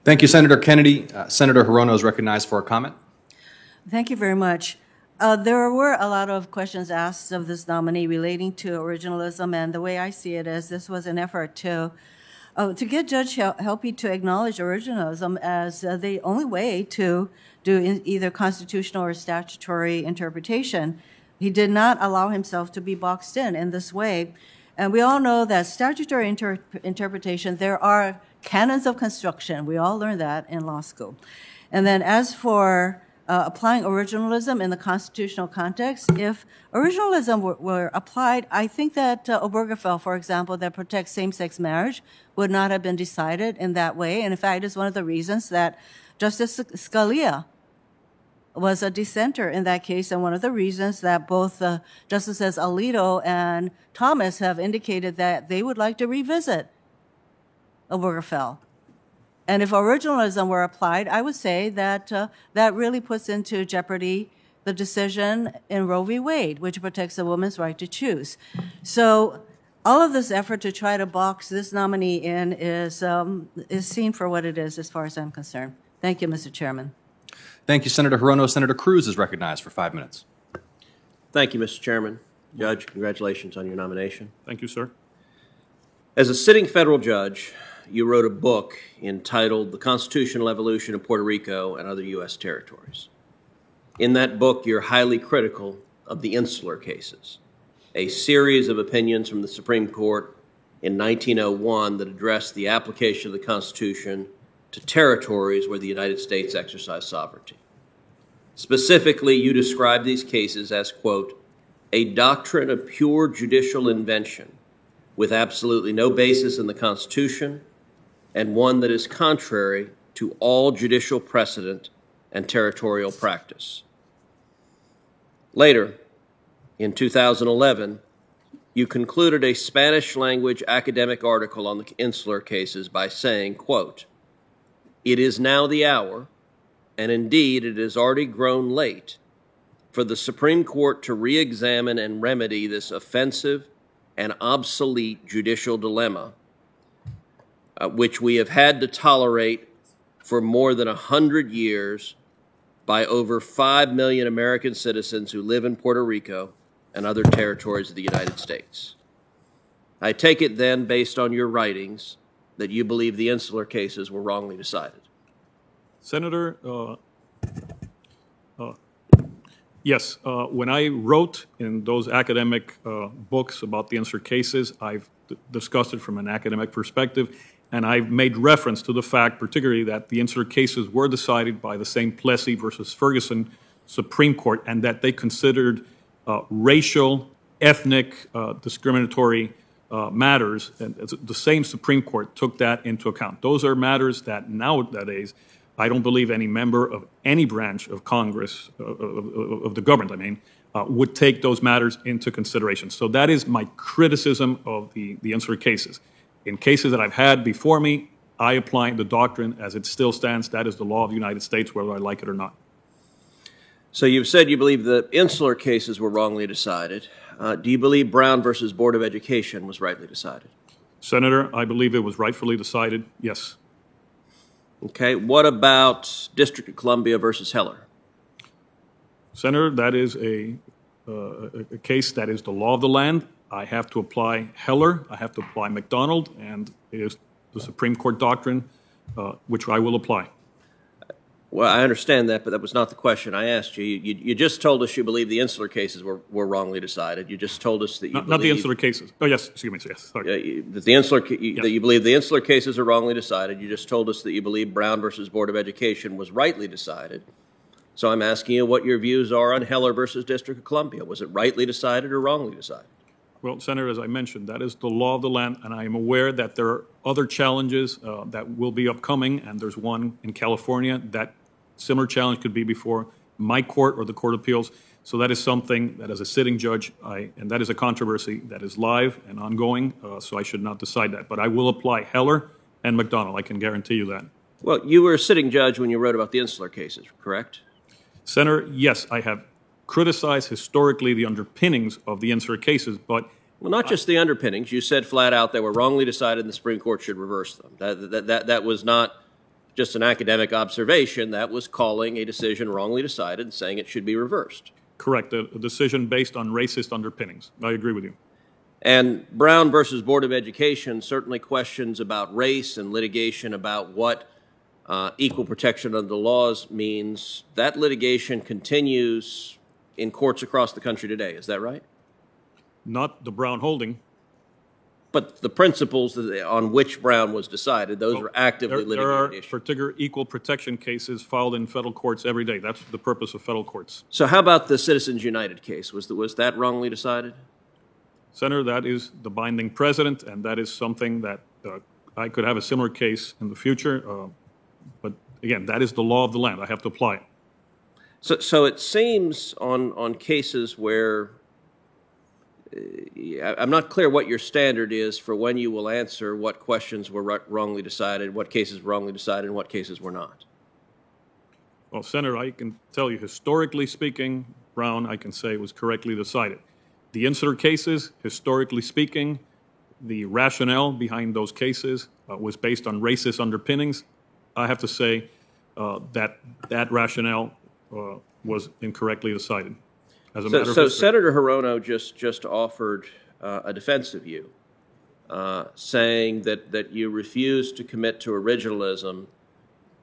Thank you, Senator Kennedy. Senator Hirono is recognized for a comment. Thank you very much. There were a lot of questions asked of this nominee relating to originalism, and the way I see it is this was an effort to get Judge Helpe to acknowledge originalism as the only way to do either constitutional or statutory interpretation. He did not allow himself to be boxed in this way. And we all know that statutory interpretation, there are canons of construction. We all learned that in law school. And then as for applying originalism in the constitutional context, if originalism were applied, I think that Obergefell, for example, that protects same-sex marriage would not have been decided in that way. And in fact, it's one of the reasons that Justice Scalia was a dissenter in that case, and one of the reasons that both Justices Alito and Thomas have indicated that they would like to revisit Obergefell. And if originalism were applied, I would say that that really puts into jeopardy the decision in Roe v. Wade, which protects a woman's right to choose. So all of this effort to try to box this nominee in is seen for what it is as far as I'm concerned. Thank you, Mr. Chairman. Thank you, Senator Hirono. Senator Cruz is recognized for 5 minutes. Thank you, Mr. Chairman. Judge, congratulations on your nomination. Thank you, sir. As a sitting federal judge, you wrote a book entitled The Constitutional Evolution of Puerto Rico and Other U.S. Territories. In that book, you're highly critical of the insular cases, a series of opinions from the Supreme Court in 1901 that addressed the application of the Constitution to territories where the United States exercised sovereignty. Specifically, you describe these cases as, quote, a doctrine of pure judicial invention with absolutely no basis in the Constitution and one that is contrary to all judicial precedent and territorial practice. Later, in 2011, you concluded a Spanish-language academic article on the insular cases by saying, quote, it is now the hour, and indeed it has already grown late, for the Supreme Court to re-examine and remedy this offensive and obsolete judicial dilemma, which we have had to tolerate for more than 100 years by over 5 million American citizens who live in Puerto Rico and other territories of the United States. I take it then, based on your writings, that you believe the insular cases were wrongly decided. Senator, yes, when I wrote in those academic books about the insular cases, I've discussed it from an academic perspective, and I've made reference to the fact, particularly, that the insular cases were decided by the same Plessy versus Ferguson Supreme Court, and that they considered racial, ethnic, discriminatory matters, and the same Supreme Court took that into account. Those are matters that nowadays I don't believe any member of any branch of Congress, of the government, I mean, would take those matters into consideration. So that is my criticism of the insular cases. In cases that I've had before me, I apply the doctrine as it still stands. That is the law of the United States, whether I like it or not. So you've said you believe the insular cases were wrongly decided. Do you believe Brown versus Board of Education was rightly decided? Senator, I believe it was rightfully decided, yes. Okay, what about District of Columbia versus Heller? Senator, that is a case that is the law of the land. I have to apply Heller, I have to apply McDonald, and it is the Supreme Court doctrine, which I will apply. Well, I understand that, but that was not the question I asked you. You just told us you believe the insular cases were wrongly decided. You just told us that you not the insular cases. Oh, yes, excuse me, yes, sorry. That you believe the insular cases are wrongly decided. You just told us that you believe Brown versus Board of Education was rightly decided. So I'm asking you what your views are on Heller versus District of Columbia. Was it rightly decided or wrongly decided? Well, Senator, as I mentioned, that is the law of the land, and I am aware that there are other challenges that will be upcoming, and there's one in California. That similar challenge could be before my court or the Court of Appeals. So that is something that, as a sitting judge, and that is a controversy that is live and ongoing, so I should not decide that. But I will apply Heller and McDonald. I can guarantee you that. Well, you were a sitting judge when you wrote about the insular cases, correct? Senator, yes, I have criticized historically the underpinnings of the insular cases, but... Well, not just the underpinnings. You said flat out they were wrongly decided and the Supreme Court should reverse them. That was not just an academic observation. That was calling a decision wrongly decided and saying it should be reversed. Correct. A decision based on racist underpinnings. I agree with you. And Brown versus Board of Education, certainly questions about race and litigation about what equal protection under the laws means. That litigation continues in courts across the country today. Is that right? Not the Brown holding. But the principles on which Brown was decided, those are actively litigated There are issues. particular equal protection cases filed in federal courts every day. That's the purpose of federal courts. So how about the Citizens United case? Was that wrongly decided? Senator, that is the binding precedent, and that is something that I could have a similar case in the future. But again, that is the law of the land. I have to apply it. So it seems on cases where I'm not clear what your standard is for when you will answer what questions were wrongly decided, what cases were wrongly decided, and what cases were not. Well, Senator, I can tell you, historically speaking, Brown, I can say, was correctly decided. The insular cases, historically speaking, the rationale behind those cases was based on racist underpinnings. I have to say that rationale was incorrectly decided. As a matter of history. Senator Hirono just offered a defense of you, saying that you refuse to commit to originalism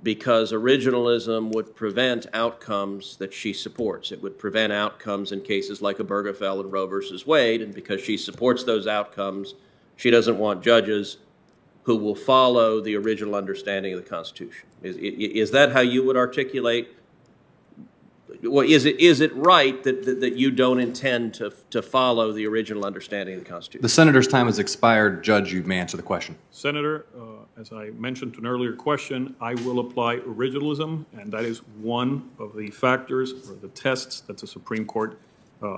because originalism would prevent outcomes that she supports. It would prevent outcomes in cases like Obergefell and Roe versus Wade, and because she supports those outcomes, she doesn't want judges who will follow the original understanding of the Constitution. Is that how you would articulate? Well, is it right that you don't intend to follow the original understanding of the Constitution? The senator's time has expired. Judge, you may answer the question. Senator, as I mentioned to an earlier question, I will apply originalism, and that is one of the factors or the tests that the Supreme Court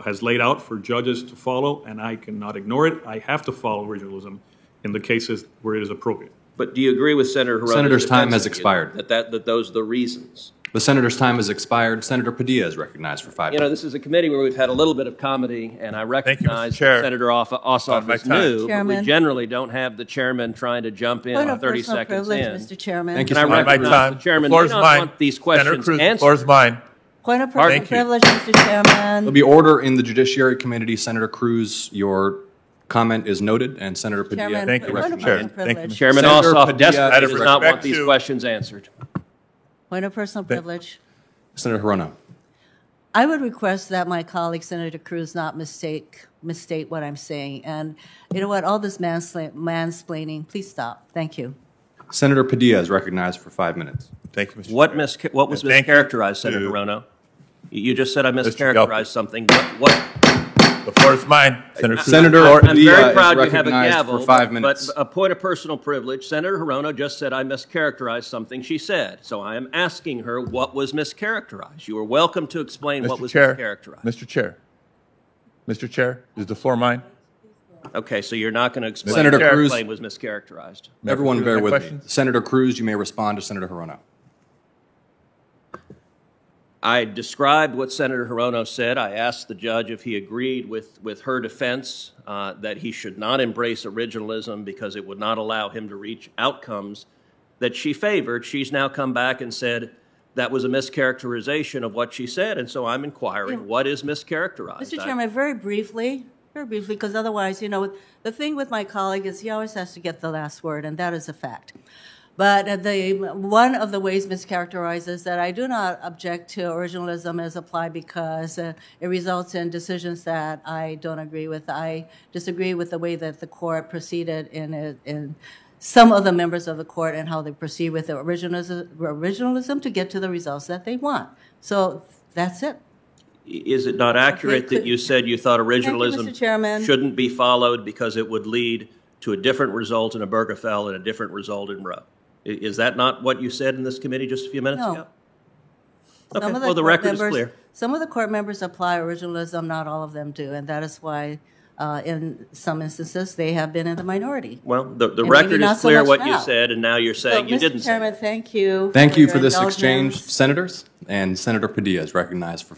has laid out for judges to follow, and I cannot ignore it. I have to follow originalism in the cases where it is appropriate. But do you agree with Senator Hirono's Senator's time has defense expired. that those are the reasons? The senator's time has expired. Senator Padilla is recognized for 5 minutes. You know, this is a committee where we've had a little bit of comedy, and I recognize Chair. that Senator Ossoff is new, but we Chairman. generally don't have the chairman trying to jump in Point 30 of personal seconds privilege, in. Mr. Chairman. Thank you, And I Senator. My recognize time. the chairman The floor may is not mine. want these Senator questions Cruz, the answered. floor is mine. Point of personal Thank you. privilege, Mr. Chairman. There'll be order in the Judiciary Committee. Senator Cruz, your comment is noted, and Senator Padilla Chairman, Thank you, point of Mr. Chair. personal Thank you, privilege. Mr. Chairman Senator Ossoff Padilla, desperately out of does not want respect these to- questions answered. Point of personal privilege. Senator Hirono. I would request that my colleague, Senator Cruz, not misstate what I'm saying. And you know what? All this mansplaining, please stop. Thank you. Senator Padilla is recognized for 5 minutes. Thank you, Mr. What Chair. was And thank you mischaracterized, Senator to- Hirono? You just said I Gelb. mischaracterized something. What? The floor is mine. Senator Cruz. Senator I'm Padilla very is proud you have a recognized gavel, for 5 minutes. but a point of personal privilege, Senator Hirono just said I mischaracterized something she said. So I am asking her what was mischaracterized. You are welcome to explain what Mr. was Chair. mischaracterized. Mr. Chair, is the floor mine? Okay, so you're not going to explain Senator what Cruz. the claim was mischaracterized. Everyone Cruz, bear my with me. questions? Senator Cruz, you may respond to Senator Hirono. I described what Senator Hirono said. I asked the judge if he agreed with her defense that he should not embrace originalism because it would not allow him to reach outcomes that she favored. She's now come back and said that was a mischaracterization of what she said, and so I'm inquiring, what is mischaracterized? Mr. Chairman, very briefly, because otherwise, you know, the thing with my colleague is he always has to get the last word, and that is a fact. But one of the ways mischaracterized is that I do not object to originalism as applied because it results in decisions that I don't agree with. I disagree with the way that the court proceeded in some of the members of the court and how they proceed with the originalism to get to the results that they want. So that's it. Is it not accurate that you said you thought Mr. originalism Chairman. shouldn't be followed because it would lead to a different result in Obergefell and a different result in Roe? Is that not what you said in this committee just a few minutes No. ago? Okay, Some of well, the court record is members- clear. Some of the court members apply originalism, not all of them do, and that is why in some instances they have been in the minority. Well, the maybe record not is so clear much what you now. said, and now you're saying you didn't Mr. say Chairman, it. thank you. Thank you for your this indulgence. exchange, senators. And Senator Padilla is recognized for